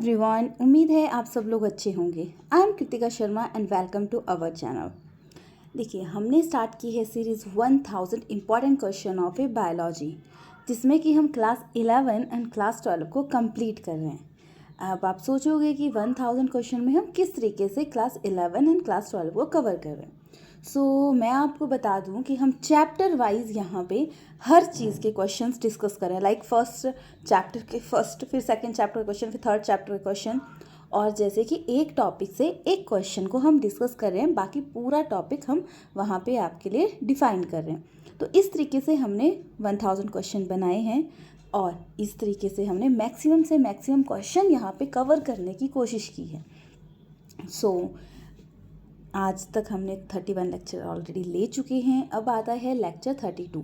Everyone, उम्मीद है आप सब लोग अच्छे होंगे। I am Kritika Sharma and welcome to our channel. देखिए, हमने स्टार्ट की है series 1000 important question of a biology, जिसमें कि हम क्लास 11 एंड क्लास 12 को कंप्लीट कर रहे हैं। अब आप सोचोगे कि 1000 क्वेश्चन में हम किस तरीके से क्लास 11 एंड क्लास 12 को कवर कर रहे हैं। मैं आपको बता दूं कि हम चैप्टर वाइज यहाँ पे हर चीज़ के क्वेश्चंस डिस्कस करें, लाइक फर्स्ट चैप्टर के फर्स्ट, फिर सेकंड चैप्टर क्वेश्चन, फिर थर्ड चैप्टर क्वेश्चन, और जैसे कि एक टॉपिक से एक क्वेश्चन को हम डिस्कस कर रहे हैं, बाकी पूरा टॉपिक हम वहाँ पे आपके लिए डिफाइन कर रहे हैं। तो इस तरीके से हमने 1000 क्वेश्चन बनाए हैं और इस तरीके से हमने मैक्सिमम से मैक्सिमम क्वेश्चन यहाँ पे कवर करने की कोशिश की है। आज तक हमने 31 लेक्चर ऑलरेडी ले चुके हैं। अब आता है लेक्चर 32।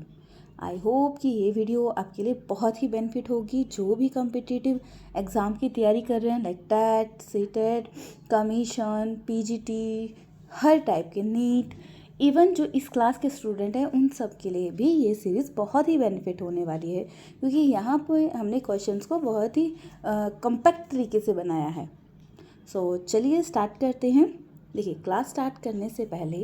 आई होप कि ये वीडियो आपके लिए बहुत ही बेनिफिट होगी, जो भी कम्पिटिटिव एग्ज़ाम की तैयारी कर रहे हैं, like TET, CTET, commission, PGT, हर टाइप के, नीट, इवन जो इस क्लास के स्टूडेंट हैं उन सब के लिए भी ये सीरीज़ बहुत ही बेनिफिट होने वाली है, क्योंकि यहाँ पे हमने क्वेश्चंस को बहुत ही कम्पैक्ट तरीके से बनाया है। चलिए स्टार्ट करते हैं। देखिए, क्लास स्टार्ट करने से पहले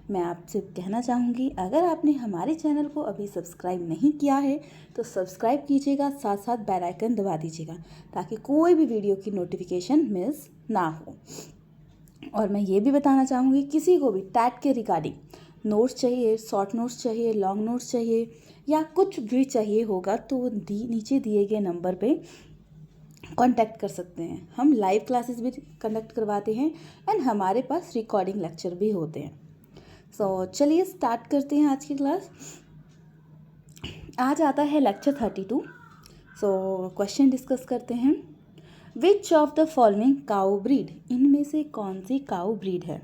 मैं आपसे कहना चाहूँगी, अगर आपने हमारे चैनल को अभी सब्सक्राइब नहीं किया है तो सब्सक्राइब कीजिएगा, साथ साथ बेल आइकन दबा दीजिएगा ताकि कोई भी वीडियो की नोटिफिकेशन मिस ना हो। और मैं ये भी बताना चाहूँगी, किसी को भी टैट के रिगार्डिंग नोट्स चाहिए, शॉर्ट नोट्स चाहिए, लॉन्ग नोट्स चाहिए, या कुछ भी चाहिए होगा तो नीचे दिए गए नंबर पर कांटेक्ट कर सकते हैं। हम लाइव क्लासेस भी कंडक्ट करवाते हैं एंड हमारे पास रिकॉर्डिंग लेक्चर भी होते हैं। चलिए स्टार्ट करते हैं आज की क्लास। आज आता है लेक्चर 32। क्वेश्चन डिस्कस करते हैं। विच of the following cow breed, इनमें से कौन सी काउ ब्रीड है?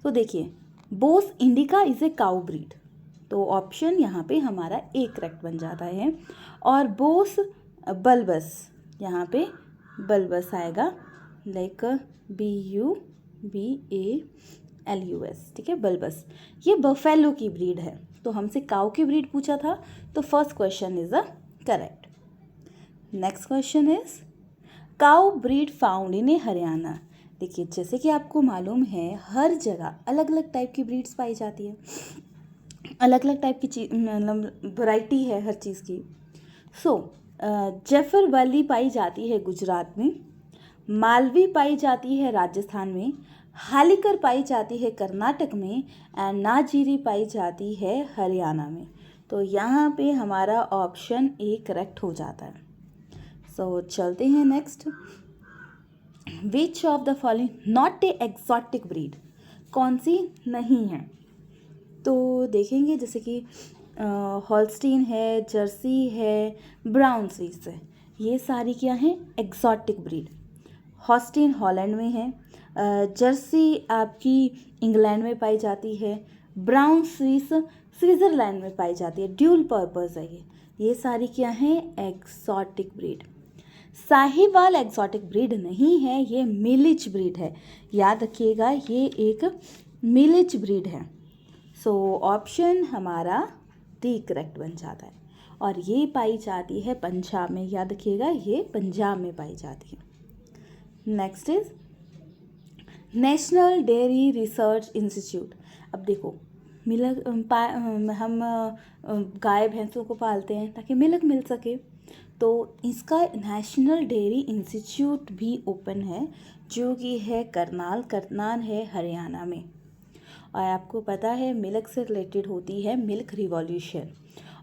तो देखिए, Bose indica is a cow breed, तो ऑप्शन यहाँ पे हमारा ए करेक्ट बन जाता है। और बोस बल्बस, यहाँ पे बल्बस आएगा, लाइक BUBALUS, ठीक है, बल्बस। ये बफेलो की ब्रीड है, तो हमसे काऊ की ब्रीड पूछा था, तो first question is the correct. Next question is cow breed found in a Haryana. देखिए, जैसे कि आपको मालूम है, हर जगह अलग अलग टाइप की ब्रीड्स पाई जाती है, अलग अलग टाइप की चीज, मतलब वैरायटी है हर चीज़ की। जफरवाली पाई जाती है गुजरात में, मालवी पाई जाती है राजस्थान में, हालीकर पाई जाती है कर्नाटक में, एंड नाजीरी पाई जाती है हरियाणा में। तो यहाँ पे हमारा ऑप्शन ए करेक्ट हो जाता है। चलते हैं next. Which of the following not a exotic breed, कौन सी नहीं है? तो देखेंगे, जैसे कि हॉल्स्टीन है, जर्सी है, ब्राउन स्विस है, ये सारी क्या हैं? Exotic breed. हॉल्स्टीन हॉलैंड में है, जर्सी आपकी इंग्लैंड में पाई जाती है, ब्राउन स्विस स्विट्ज़रलैंड में पाई जाती है, ड्यूल पर्पस है ये सारी क्या हैं? Exotic breed. Sahiwal exotic breed नहीं है, ये मिलिच ब्रीड है, याद रखिएगा, ये एक मिलिच ब्रीड है। ऑप्शन हमारा डी करेक्ट बन जाता है, और ये पाई जाती है पंजाब में, याद रखिएगा, ये पंजाब में पाई जाती है। Next is national dairy research institute. अब देखो, मिल्क, हम गाय भैंसों को पालते हैं ताकि मिल्क मिल सके, तो इसका नेशनल डेयरी इंस्टीट्यूट भी ओपन है, जो कि है करनाल है हरियाणा में। और आपको पता है, मिल्क से रिलेटेड होती है मिल्क रिवॉल्यूशन,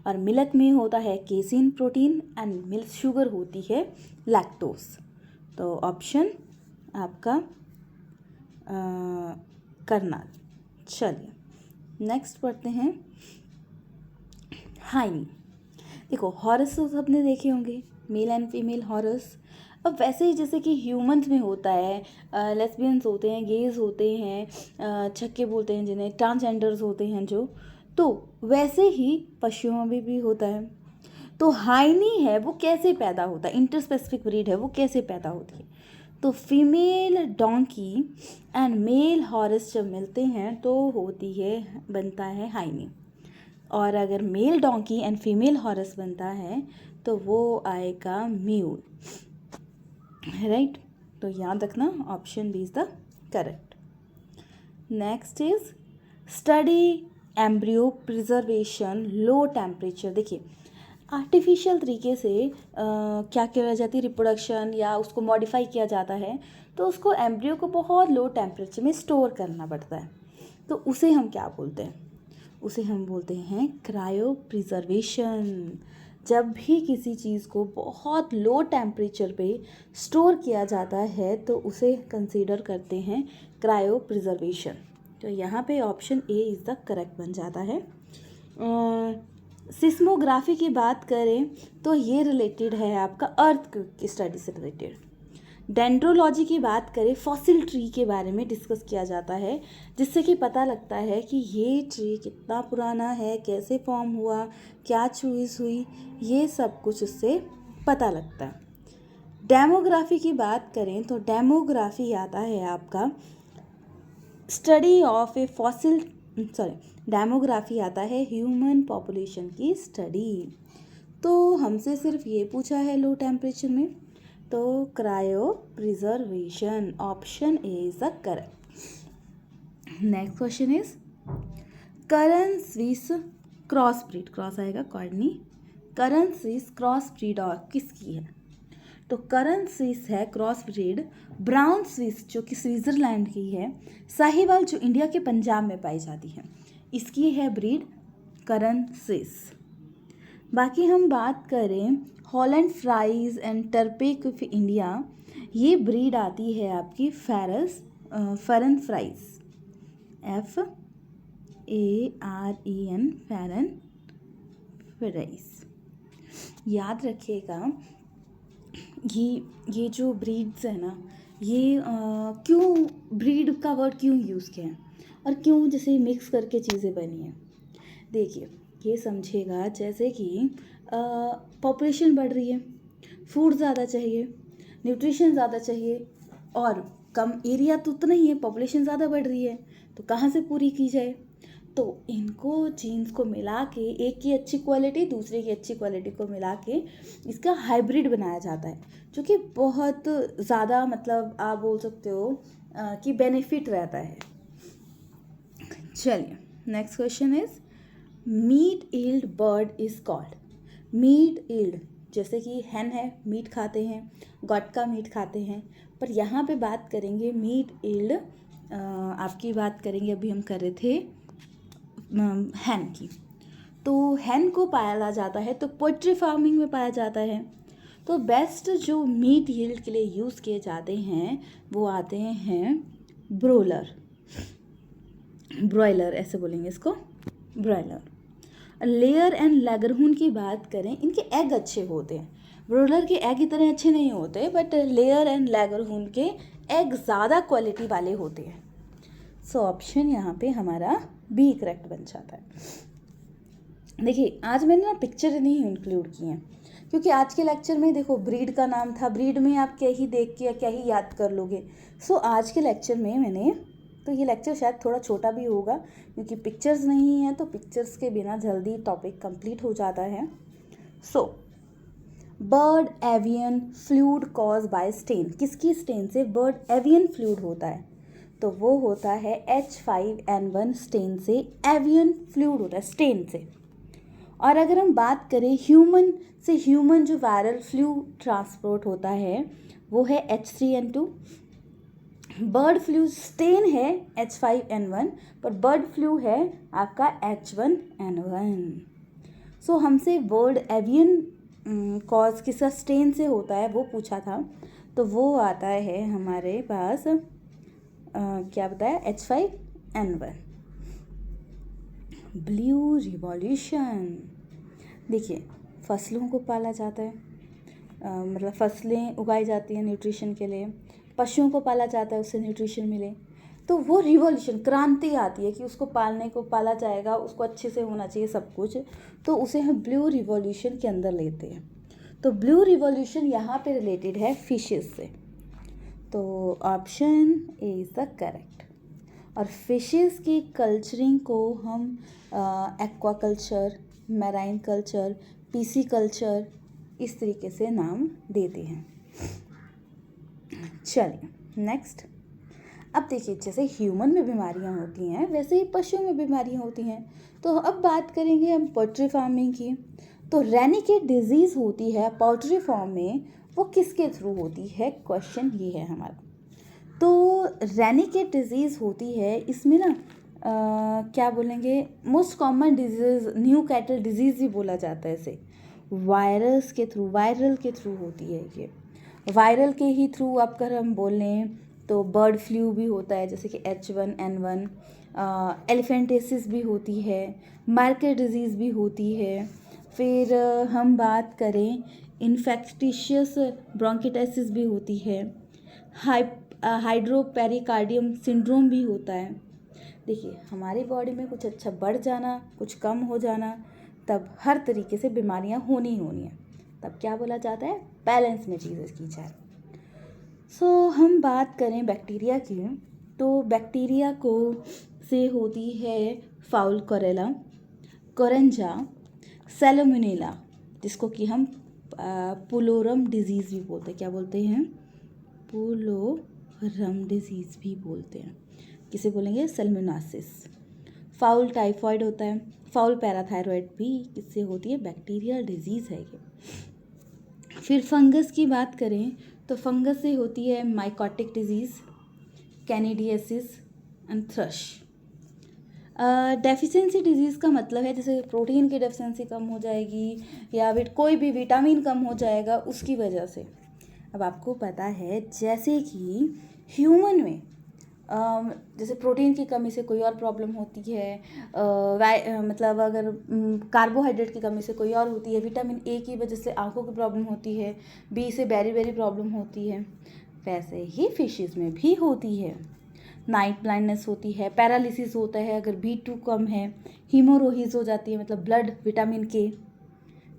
और मिल्क में होता है casein protein and milk sugar होती है लैक्टोस। तो ऑप्शन आपका करनाल। चलिए नेक्स्ट पढ़ते हैं। हाइनी। देखो, हॉर्स तो सबने देखे होंगे, मेल एंड फीमेल हॉर्स। अब वैसे ही जैसे कि ह्यूमंस में होता है, लेस्बियंस होते हैं, गेज होते हैं, छक्के बोलते हैं जिन्हें, ट्रांसजेंडर्स होते हैं जो, तो वैसे ही पशुओं में भी होता है। तो हाइनी है, वो कैसे पैदा होता है? इंटरस्पेसिफिक ब्रीड है, वो कैसे पैदा होती है? तो female donkey and male horse जब मिलते हैं तो बनता है हाइनी। और अगर male donkey and female horse बनता है तो वो आएगा म्यूल, राइट। तो याद रखना option B is the correct. Next is study embryo preservation low temperature. देखिए आर्टिफिशियल तरीके से क्या किया जाती है, रिप्रोडक्शन या उसको मॉडिफाई किया जाता है, तो उसको एम्ब्रियो को बहुत लो टेम्परेचर में स्टोर करना पड़ता है। तो उसे हम क्या बोलते हैं? उसे हम बोलते हैं क्रायो प्रिजर्वेशन। जब भी किसी चीज़ को बहुत लो टेम्परेचर पे स्टोर किया जाता है तो उसे कंसीडर करते हैं क्रायो प्रिजर्वेशन। तो यहाँ पे option A is the correct बन जाता है। सिस्मोग्राफी की बात करें तो ये रिलेटेड है आपका अर्थ की स्टडी से रिलेटेड। डेंड्रोलॉजी की बात करें, फॉसिल ट्री के बारे में डिस्कस किया जाता है, जिससे कि पता लगता है कि ये ट्री कितना पुराना है, कैसे फॉर्म हुआ, क्या चॉइस हुई, ये सब कुछ उससे पता लगता है। डेमोग्राफी की बात करें तो डेमोग्राफी आता है आपका study of A fossil demography आता है ह्यूमन पॉपुलेशन की स्टडी। तो हमसे सिर्फ ये पूछा है लो टेम्परेचर में, तो cryo preservation option A is the correct. Next question is Karan Swiss cross breed, cross आएगा कॉर्नी, करन स्विस क्रॉस ब्रीड और किसकी है? तो करन स्विस है क्रॉस ब्रीड ब्राउन स्विस जो कि स्विट्ज़रलैंड की है, साहिवाल जो इंडिया के पंजाब में पाई जाती है, इसकी है ब्रीड करन स्विस। बाकी हम बात करें हॉलैंड फ्राइज एंड टर्पेक ऑफ इंडिया, ये ब्रीड आती है आपकी फैरन फ्राइज, FAREN फैरन फ्राइज। याद रखिएगा ये जो ब्रीड्स है ना, ये क्यों ब्रीड का वर्ड क्यों यूज़ किया है और क्यों जैसे मिक्स करके चीज़ें बनी हैं। देखिए ये समझिएगा जैसे कि पॉपुलेशन बढ़ रही है, फूड ज़्यादा चाहिए, न्यूट्रिशन ज़्यादा चाहिए और कम एरिया तो उतना ही है, पॉपुलेशन ज़्यादा बढ़ रही है तो कहाँ से पूरी की जाए। तो इनको जीन्स को मिला के एक की अच्छी क्वालिटी दूसरे की अच्छी क्वालिटी को मिला के इसका हाइब्रिड बनाया जाता है, जो कि बहुत ज़्यादा मतलब आप बोल सकते हो कि बेनिफिट रहता है। चलिए next question is meat yield bird is called. Meat yield जैसे कि हैन है, मीट खाते हैं, गॉट का मीट खाते हैं, पर यहाँ पे बात करेंगे मीट ईल्ड आपकी बात करेंगे, अभी हम कर रहे थे हैन की। तो हैन को पाया जाता है तो पोल्ट्री फार्मिंग में पाया जाता है। तो बेस्ट जो मीट यील्ड के लिए यूज़ किए जाते हैं वो आते हैं ब्रॉयलर ऐसे बोलेंगे इसको, ब्रॉयलर। लेयर एंड लेगरहून की बात करें, इनके एग अच्छे होते हैं, ब्रॉयलर के एग इतने अच्छे नहीं होते, बट लेयर एंड लेगरहून के एग ज़्यादा क्वालिटी वाले होते हैं। सो ऑप्शन यहाँ पे हमारा बी करेक्ट बन जाता है। देखिए आज मैंने ना पिक्चर नहीं इंक्लूड की हैं क्योंकि आज के लेक्चर में देखो ब्रीड का नाम था, ब्रीड में आप क्या ही देख के क्या ही याद कर लोगे। सो आज के लेक्चर में मैंने, तो ये लेक्चर शायद थोड़ा छोटा भी होगा क्योंकि पिक्चर्स नहीं है, तो पिक्चर्स के बिना जल्दी टॉपिक कंप्लीट हो जाता है। So bird avian fluid cause by strain, किसकी स्टेन से बर्ड एवियन फ्लूइड होता है? तो वो होता है H5N1 स्टेन से एवियन फ्लूइड होता है, स्टेन से। और अगर हम बात करें ह्यूमन से, ह्यूमन जो वायरल फ्लू ट्रांसपोर्ट होता है वो है H3N2। बर्ड फ्लू स्टेन है H5N1 पर बर्ड फ्लू है आपका H1N1। सो हमसे बर्ड एवियन कॉज किसका स्टेन से होता है वो पूछा था, तो वो आता है हमारे पास क्या बताया, H5N1। ब्लू रिवॉल्यूशन, देखिए फसलों को पाला जाता है, मतलब फसलें उगाई जाती हैं न्यूट्रिशन के लिए, पशुओं को पाला जाता है उससे न्यूट्रिशन मिले, तो वो रिवॉल्यूशन क्रांति आती है कि उसको पालने को पाला जाएगा, उसको अच्छे से होना चाहिए सब कुछ, तो उसे हम ब्लू रिवॉल्यूशन के अंदर लेते हैं। तो ब्लू रिवॉल्यूशन यहाँ पे रिलेटेड है फिशेस से, तो option A is the correct. और फिशेस की कल्चरिंग को हम aquaculture, marine culture, PC culture इस तरीके से नाम देते हैं। चलिए नेक्स्ट। अब देखिए, जैसे ह्यूमन में बीमारियां होती हैं वैसे ही पशुओं में बीमारियां होती हैं। तो अब बात करेंगे हम पोल्ट्री फार्मिंग की। तो रेनिकेट डिजीज़ होती है पोल्ट्री फार्म में, वो किसके थ्रू होती है, क्वेश्चन ये है हमारा। तो रेनिकेट डिजीज़ होती है, इसमें ना क्या बोलेंगे, most common disease new cattle disease भी बोला जाता है इसे। वायरस के थ्रू, वायरल के थ्रू होती है ये। वायरल के ही थ्रू अगर हम बोल लें तो बर्ड फ्लू भी होता है, जैसे कि H1N1, एलिफेंटेसिस भी होती है, मार्केट डिजीज़ भी होती है। फिर हम बात करें इन्फेक्टिशियस ब्रोंकिटाइसिस भी होती है, हाइड्रोपेरिकार्डियम सिंड्रोम भी होता है। देखिए, हमारी बॉडी में कुछ अच्छा बढ़ जाना, कुछ कम हो जाना, तब हर तरीके से बीमारियां होनी हैं। तब क्या बोला जाता है, बैलेंस में चीज़ें की जाए। हम बात करें बैक्टीरिया की, तो बैक्टीरिया को से होती है फाउल कोरेला, कोरेंजा, सैल्मोनेला, जिसको कि हम पुलोरम डिजीज़ भी बोलते हैं। क्या बोलते हैं, पुलोरम डिजीज़ भी बोलते हैं। किसे बोलेंगे, सैल्मोनासिस। फाउल टाइफॉइड होता है, फाउल पैराथायरॉयड भी किससे होती है, बैक्टीरियल डिजीज़ है ये। फिर फंगस की बात करें तो फंगस से होती है mycotic disease, candidiasis and thrush. Deficiency disease का मतलब है जैसे प्रोटीन की डेफिशिएंसी कम हो जाएगी या फिर कोई भी विटामिन कम हो जाएगा उसकी वजह से। अब आपको पता है जैसे कि ह्यूमन में जैसे प्रोटीन की कमी से कोई और प्रॉब्लम होती है, मतलब अगर कार्बोहाइड्रेट की कमी से कोई और होती है, विटामिन ए की वजह से आंखों की प्रॉब्लम होती है, बी से बेरी प्रॉब्लम होती है, वैसे ही फिशेस में भी होती है। नाइट ब्लाइंडनेस होती है, पैरालिसिस होता है अगर B2 कम है, हीमोरोहिज हो जाती है मतलब ब्लड विटामिन के।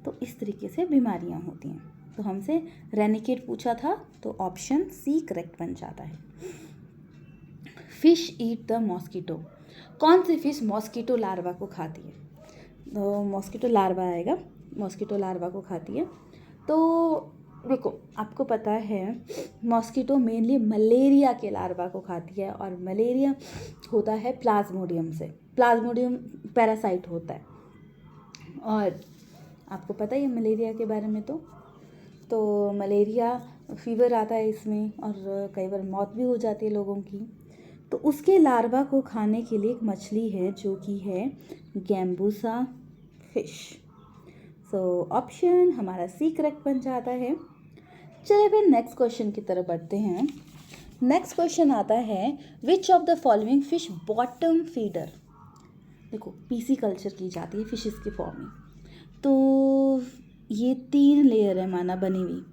तो इस तरीके से बीमारियां होती हैं। तो हमसे रेनिकेट पूछा था तो ऑप्शन सी करेक्ट बन जाता है। फिश ईट द मॉस्किटो, कौन सी फिश मॉस्किटो लार्वा को खाती है, तो मॉस्किटो लार्वा आएगा, मॉस्किटो लार्वा को खाती है। तो देखो, आपको पता है मॉस्किटो मेनली मलेरिया के लार्वा को खाती है और मलेरिया होता है प्लाज्मोडियम से, प्लाज्मोडियम पैरासाइट होता है। और आपको पता ही है मलेरिया के बारे में। तो मलेरिया फीवर आता है इसमें और कई बार मौत भी हो जाती है लोगों की। तो उसके लार्वा को खाने के लिए एक मछली है जो कि है गैम्बूसा फिश। ऑप्शन हमारा सी करेक्ट बन जाता है। चलिए फिर नेक्स्ट क्वेश्चन की तरफ बढ़ते हैं। नेक्स्ट क्वेश्चन आता है, विच of the following fish bottom feeder. देखो, पीसी कल्चर की जाती है फिशेस की फॉर्म में। तो ये 3 लेयर है माना बनी हुई,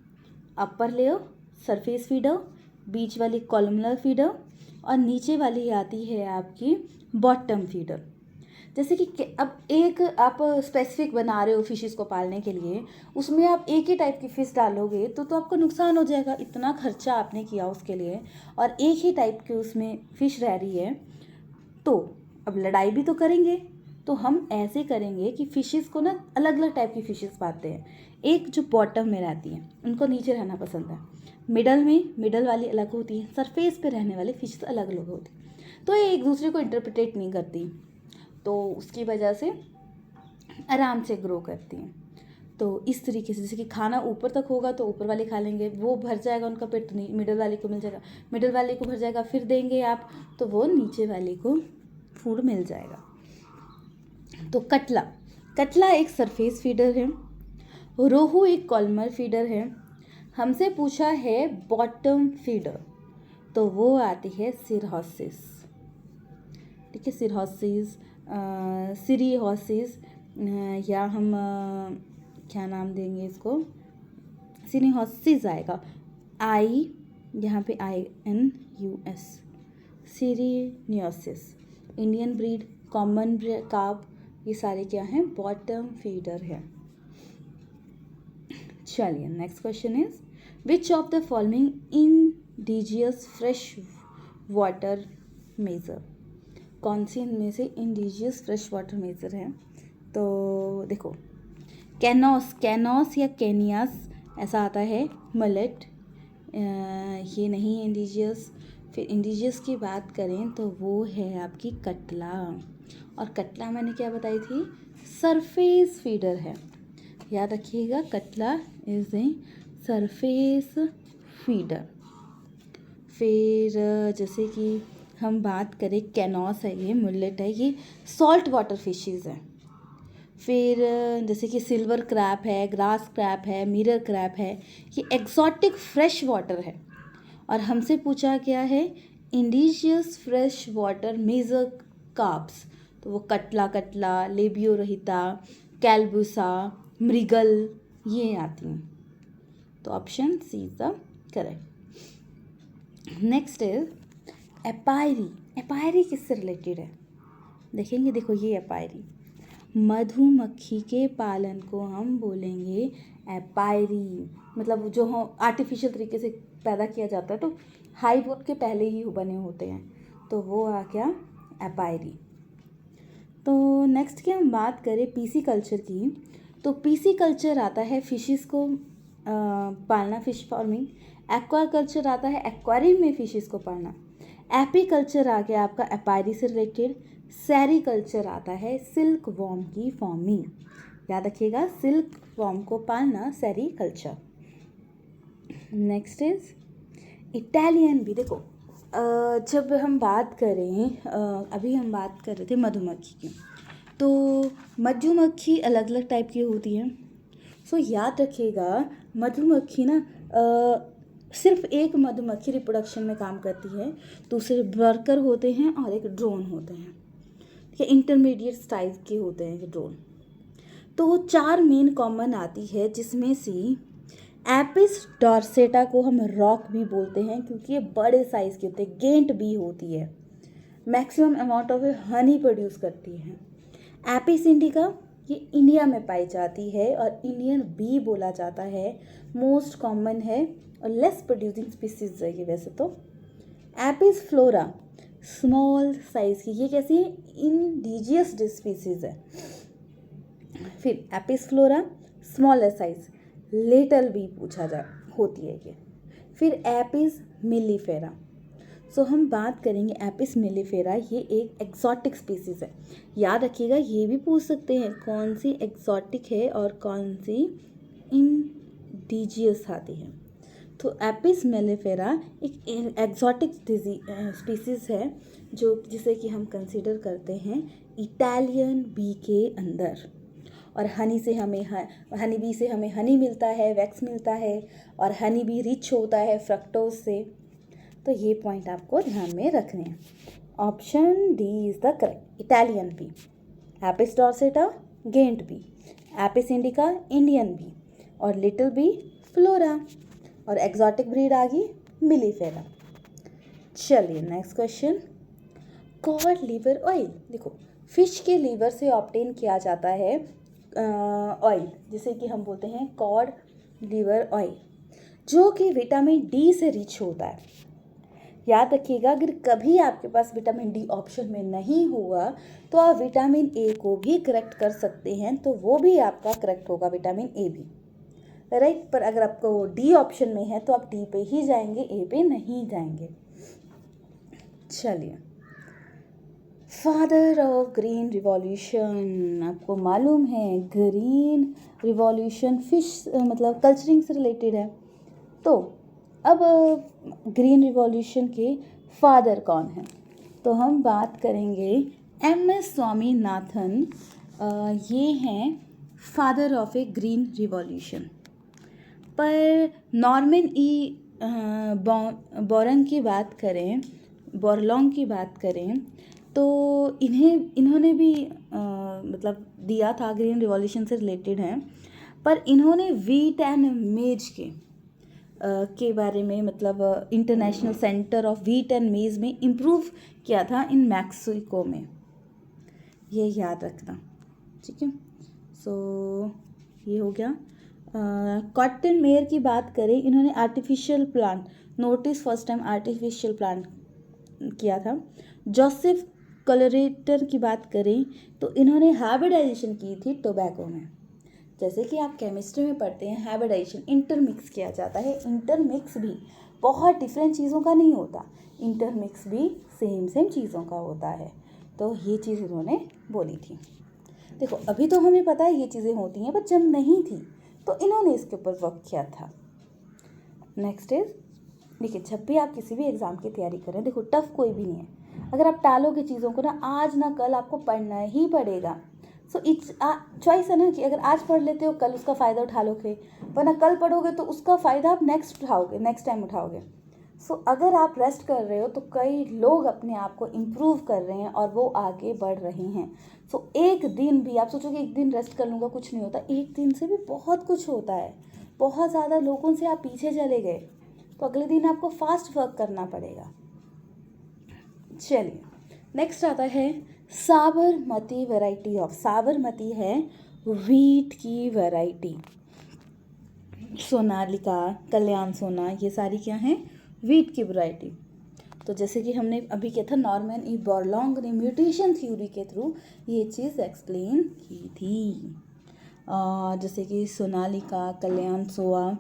अपर लेयर सरफेस फीडर, बीच वाली कॉलमनर फीडर और नीचे वाली आती है आपकी बॉटम फीडर। जैसे कि अब एक आप स्पेसिफिक बना रहे हो फिशेस को पालने के लिए, उसमें आप एक ही टाइप की फ़िश डालोगे तो आपको नुकसान हो जाएगा, इतना खर्चा आपने किया उसके लिए और एक ही टाइप की उसमें फ़िश रह रही है, तो अब लड़ाई भी तो करेंगे। तो हम ऐसे करेंगे कि फ़िशेस को ना अलग अलग टाइप की फ़िशेस पाते हैं। एक जो बॉटम में रहती हैं उनको नीचे रहना पसंद है, मिडल वाली अलग होती है, सरफेस पे रहने वाली फिशेस अलग अलग होती हैं। तो ये एक दूसरे को इंटरप्रिटेट नहीं करती, तो उसकी वजह से आराम से ग्रो करती हैं। तो इस तरीके से जैसे कि खाना ऊपर तक होगा तो ऊपर वाले खा लेंगे, वो भर जाएगा उनका पेट, तो मिडल वाले को मिल जाएगा, मिडल वाले को भर जाएगा, फिर देंगे आप तो वो नीचे वाले को फूड मिल जाएगा। तो कटला एक सरफेस फीडर है, रोहू एक कॉलमर फीडर है। हमसे पूछा है बॉटम फीडर, तो वो आती है सिरहोसिस। ठीक है, सिरहोसिस, सिरीहोसिस, या हम क्या नाम देंगे इसको, सिनीहोसिस आएगा, आई यहाँ पे INUS, सिरीनियोसिस। इंडियन ब्रीड, कॉमन कार्प, ये सारे क्या हैं, बॉटम फीडर है। चलिए next question is, which of the following indigenous fresh water major, कौन सी इनमें से इंडिजियस फ्रेश वाटर मेजर है। तो देखो, कैनोस या कैनियास ऐसा आता है, मलेट, ये नहीं है इंडिजियस। फिर इंडिजियस की बात करें तो वो है आपकी कटला, और कटला मैंने क्या बताई थी, सरफेस फीडर है, याद रखिएगा, कटला इज ए सरफेस फीडर। फिर जैसे कि हम बात करें कैनॉस है, ये मुलेट है, ये सॉल्ट वाटर फिशेस है। फिर जैसे कि सिल्वर क्रैप है, ग्रास क्रैप है, मिरर क्रैप है, ये एक्सोटिक फ्रेश वाटर है। और हमसे पूछा गया है indigenous fresh water major carps, तो वो कटला, लेबियोरहिता, कैल्बुसा, मृगल, ये आती हैं। तो option C is the correct. Next is apiary. Apiary किससे रिलेटेड है देखेंगे, देखो ये एपायरी, मधुमक्खी के पालन को हम बोलेंगे एपायरी, मतलब जो हो आर्टिफिशियल तरीके से पैदा किया जाता है, तो हाइव के पहले ही बने होते हैं, तो वो आ गया एपायरी। तो नेक्स्ट की हम बात करें पीसी कल्चर की, तो पीसी कल्चर आता है फिशेस को पालना, फिश फार्मिंग। एक्वा कल्चर आता है एक्वेरियम में फिशेस को पालना। एपी कल्चर आ गया आपका एपायरी से रिलेटेड। सेरी कल्चर आता है सिल्क वॉर्म की फॉर्मिंग, याद रखिएगा, सिल्क वॉर्म को पालना सेरी कल्चर। नेक्स्ट इज इटालियन भी। देखो जब हम बात करें अभी हम बात कर रहे थे मधुमक्खी की, तो मधुमक्खी अलग अलग टाइप की होती हैं। सो याद रखिएगा मधुमक्खी ना सिर्फ एक मधुमक्खी रिप्रोडक्शन में काम करती है, दूसरे वर्कर होते हैं और एक ड्रोन होते हैं, ये इंटरमीडिएट साइज के होते हैं ये ड्रोन। तो वो 4 मेन कॉमन आती है, जिसमें से एपिस डॉर्सेटा को हम रॉक भी बोलते हैं क्योंकि ये बड़े साइज़ के होते हैं। गेंट बी होती है, maximum amount of honey produce करती है। एपिस इंडिका ये इंडिया में पाई जाती है और इंडियन बी बोला जाता है, मोस्ट कॉमन है और लेस प्रोड्यूसिंग स्पीसीज है ये वैसे तो। एपिस फ्लोरा स्मॉल साइज़ की, ये कैसी है, इंडिजियस स्पीसीज है। फिर Apis florea smaller size, little bee पूछा जा होती है ये। फिर एपिस मिलीफेरा, सो हम बात करेंगे एपिस मिलीफेरा, ये एक एक्सोटिक स्पीसीज है, याद रखिएगा, ये भी पूछ सकते हैं कौन सी एक्सोटिक है और कौन सी इंडिजियस आती है। तो एपिस मेलिफेरा एक एक्सोटिक स्पीसीज है जो जिसे कि हम कंसीडर करते हैं इटालियन बी के अंदर। और हनी से हमें हनी बी से हमें हनी मिलता है, वैक्स मिलता है, और हनी बी रिच होता है फ्रक्टोज से। तो ये पॉइंट आपको ध्यान में रखने हैं। Option D is the correct, Italian bee. Apis dorsata giant bee, Apis indica Indian bee, और लिटिल बी फ्लोरा, और एक्सोटिक ब्रीड आ गई मिलीफेरा। चलिए next question, cod liver oil. देखो फिश के लीवर से ऑब्टेन किया जाता है ऑयल, जिसे कि हम बोलते हैं कॉड लीवर ऑयल, जो कि विटामिन डी से रिच होता है। याद रखिएगा, अगर कभी आपके पास विटामिन डी ऑप्शन में नहीं हुआ तो आप विटामिन ए को भी करेक्ट कर सकते हैं, तो वो भी आपका करेक्ट होगा, विटामिन ए भी, राइट। पर अगर आपको डी ऑप्शन में है तो आप डी पे ही जाएंगे, ए पे नहीं जाएंगे। चलिए, फादर ऑफ ग्रीन रिवॉल्यूशन, आपको मालूम है ग्रीन रिवॉल्यूशन फिश मतलब कल्चरिंग से रिलेटेड है। तो अब ग्रीन रिवॉल्यूशन के फादर कौन हैं, तो हम बात करेंगे MS स्वामीनाथन, ये हैं father of A green revolution. पर नॉर्मन ई बोरलॉन्ग की बात करें तो इन्होंने भी मतलब दिया था, ग्रीन रिवॉल्यूशन से रिलेटेड हैं, पर इन्होंने व्हीट एंड मेज के बारे में, मतलब international centre of wheat and मेज में इम्प्रूव किया था इन मैक्सिको में, ये याद रखना, ठीक है। सो ये हो गया। कॉटन मेयर की बात करें, इन्होंने artificial plant notice first time artificial plant किया था। जोसेफ कलोरेटर की बात करें तो इन्होंने हाइब्रिडाइजेशन की थी टोबैको में। जैसे कि आप केमिस्ट्री में पढ़ते हैं, हाइब्रिडाइजेशन इंटरमिक्स किया जाता है, इंटरमिक्स भी बहुत डिफरेंट चीज़ों का नहीं होता, इंटरमिक्स भी सेम चीज़ों का होता है। तो ये चीज़ इन्होंने बोली थी। देखो अभी तो हमें पता है ये चीज़ें होती हैं, बट जब नहीं थी तो इन्होंने इसके ऊपर वर्क किया था। नेक्स्ट इज, देखिए जब भी आप किसी भी एग्ज़ाम की तैयारी करें, देखो टफ कोई भी नहीं है। अगर आप टालोगे चीज़ों को ना, आज ना कल आपको पढ़ना ही पड़ेगा। सो इट्स चॉइस है ना कि अगर आज पढ़ लेते हो कल उसका फ़ायदा उठा लोगे, वरना कल पढ़ोगे तो उसका फ़ायदा आप नेक्स्ट टाइम उठाओगे। सो अगर आप रेस्ट कर रहे हो तो कई लोग अपने आप को इम्प्रूव कर रहे हैं और वो आगे बढ़ रहे हैं। सो एक दिन भी आप सोचोगे एक दिन रेस्ट कर लूँगा, कुछ नहीं होता, एक दिन से भी बहुत कुछ होता है। बहुत ज़्यादा लोगों से आप पीछे चले गए तो अगले दिन आपको फास्ट वर्क करना पड़ेगा। चलिए नेक्स्ट आता है साबरमती वैरायटी ऑफ, साबरमती है वीट की वैरायटी। सोनालिका, कल्याण सोना, ये सारी क्या हैं, वीट की वैरायटी। तो जैसे कि हमने अभी किया था, नॉर्मन ई बोरलॉन्ग ने म्यूटेशन थ्योरी के थ्रू ये चीज़ एक्सप्लेन की थी। जैसे कि सोनालिका, कल्याण सोआ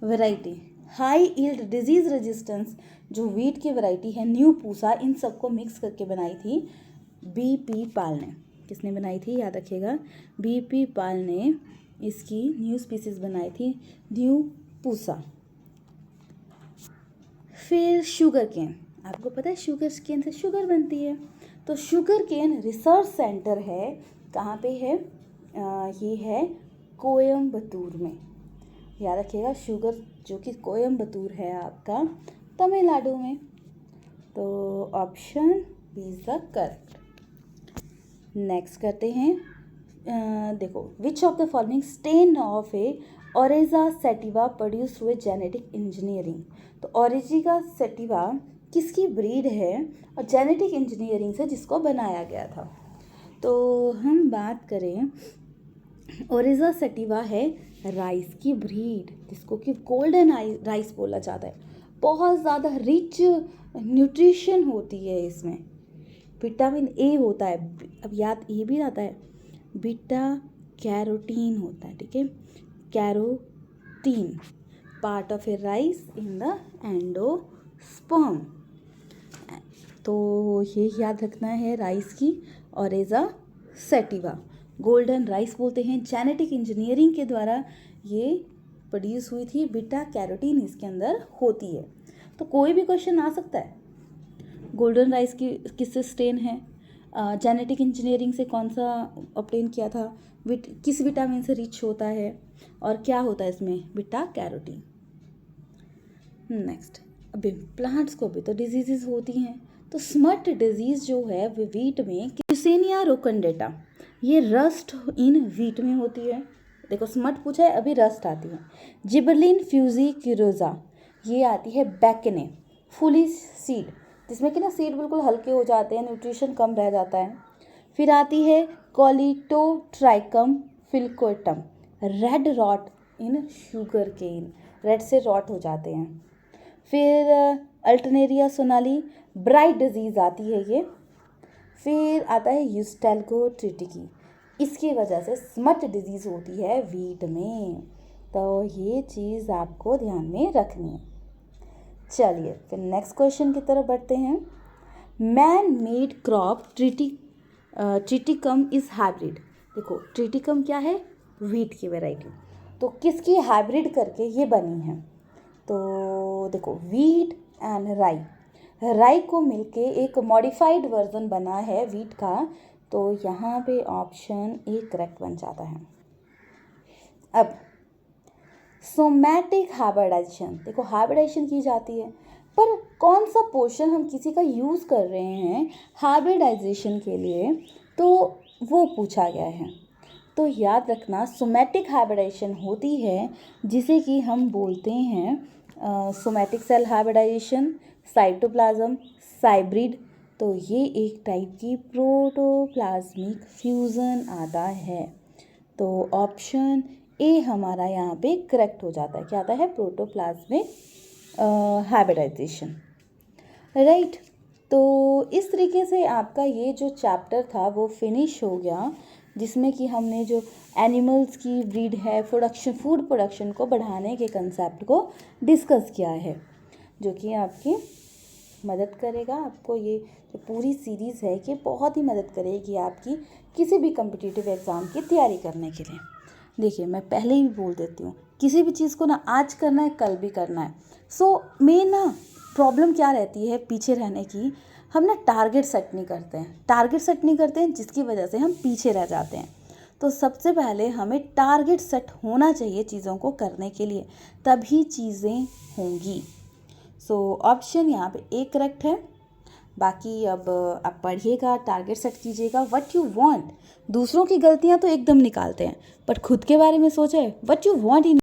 variety, high yield disease resistance जो वीट की वैरायटी है, न्यू पूसा, इन सबको मिक्स करके बनाई थी बीपी पाल ने। किसने बनाई थी, याद रखिएगा, बीपी पाल ने इसकी न्यू स्पीसीज बनाई थी, न्यू पूसा। फिर शुगर केन, आपको पता है शुगर केन से शुगर बनती है, तो शुगर केन रिसर्च सेंटर है, कहाँ पे है, ये है कोयम्बतूर में। याद रखिएगा शुगर जो कि कोयम्बतूर है आपका तमिलनाडु में। तो option B is the correct. Next करते हैं, देखो which of the following strain of a Oryza sativa produce हुए जेनेटिक इंजीनियरिंग। तो ओरेजिका सेटिवा किसकी ब्रीड है और जेनेटिक इंजीनियरिंग से जिसको बनाया गया था। तो हम बात करें, ओरेजा सेटिवा है राइस की ब्रीड, जिसको कि गोल्डन राइस बोला जाता है। बहुत ज़्यादा रिच न्यूट्रिशन होती है इसमें, विटामिन ए होता है, अब याद ये भी आता है, बीटा कैरोटीन होता है, ठीक है, carotene part of A rice in the endosperm. तो ये याद रखना है राइस की, ओरेजा सेटिवा गोल्डन राइस बोलते हैं। जेनेटिक इंजीनियरिंग के द्वारा ये प्रोड्यूस हुई थी, बीटा कैरोटीन इसके अंदर होती है। तो कोई भी क्वेश्चन आ सकता है, गोल्डन राइस की किससे स्टेन है, जेनेटिक इंजीनियरिंग से कौन सा ऑब्टेन किया था, किस विटामिन से रिच होता है और क्या होता है इसमें, बीटा कैरोटीन। नेक्स्ट, अभी प्लांट्स को भी तो डिजीजेज होती हैं, तो स्मट डिजीज जो है वो वीट में, यूसेनिया रोकंडेटा, ये रस्ट इन वीट में होती है। देखो स्मट पूछा है, अभी रस्ट आती है। जिबरलिन फ्यूजी क्यूरोजा, ये आती है बैकने, फुली सीड, जिसमें कि ना सीड बिल्कुल हल्के हो जाते हैं, न्यूट्रिशन कम रह जाता है। फिर आती है Colletotrichum falcatum, red rot in sugarcane, red से रॉट हो जाते हैं। फिर अल्टरनेरिया सोनाली, ब्राइट डिजीज़ आती है ये। फिर आता है यूस्टेल्गो ट्रिटिकी, इसकी वजह से स्मट डिजीज़ होती है वीट में। तो ये चीज़ आपको ध्यान में रखनी है। चलिए फिर नेक्स्ट क्वेश्चन की तरफ बढ़ते हैं। Man made crop Triticum is hybrid. देखो ट्रिटिकम क्या है, वीट की वैरायटी, तो किसकी हाइब्रिड करके ये बनी है। तो देखो वीट एंड राई को मिलके एक मॉडिफाइड वर्जन बना है वीट का, तो यहाँ पे ऑप्शन ए करेक्ट बन जाता है। अब सोमैटिक हाइब्रिडाइजेशन, देखो हाइब्रिडाइजेशन की जाती है, पर कौन सा पोर्शन हम किसी का यूज़ कर रहे हैं हाइब्रिडाइजेशन के लिए, तो वो पूछा गया है। तो याद रखना सोमैटिक हाइब्रिडाइजेशन होती है जिसे कि हम बोलते हैं somatic cell hybridisation, cytoplasm, cybrid. तो ये एक टाइप की प्रोटोप्लाज्मिक फ्यूज़न आता है। तो ऑप्शन ए हमारा यहाँ पे करेक्ट हो जाता है, क्या आता है, प्रोटोप्लाज्मिक हाइब्रिडाइजेशन, राइट। तो इस तरीके से आपका ये जो चैप्टर था वो फिनिश हो गया, जिसमें कि हमने जो एनिमल्स की ब्रीड है, फूड प्रोडक्शन को बढ़ाने के कंसेप्ट को डिस्कस किया है। जो कि आपकी मदद करेगा। आपको ये जो पूरी सीरीज़ है कि बहुत ही मदद करेगी आपकी किसी भी कॉम्पिटिटिव एग्ज़ाम की तैयारी करने के लिए। देखिए, मैं पहले ही बोल देती हूँ, किसी भी चीज़ को ना आज करना है कल भी करना है। सो मेन ना प्रॉब्लम क्या रहती है पीछे रहने की, हम ना टारगेट सेट नहीं करते हैं जिसकी वजह से हम पीछे रह जाते हैं। तो सबसे पहले हमें टारगेट सेट होना चाहिए चीज़ों को करने के लिए, तभी चीज़ें होंगी। सो ऑप्शन यहाँ पे ए करेक्ट है। बाकी अब आप पढ़िएगा, टारगेट सेट कीजिएगा, व्हाट यू वांट। दूसरों की गलतियाँ तो एकदम निकालते हैं, बट खुद के बारे में सोचें, व्हाट यू वांट इन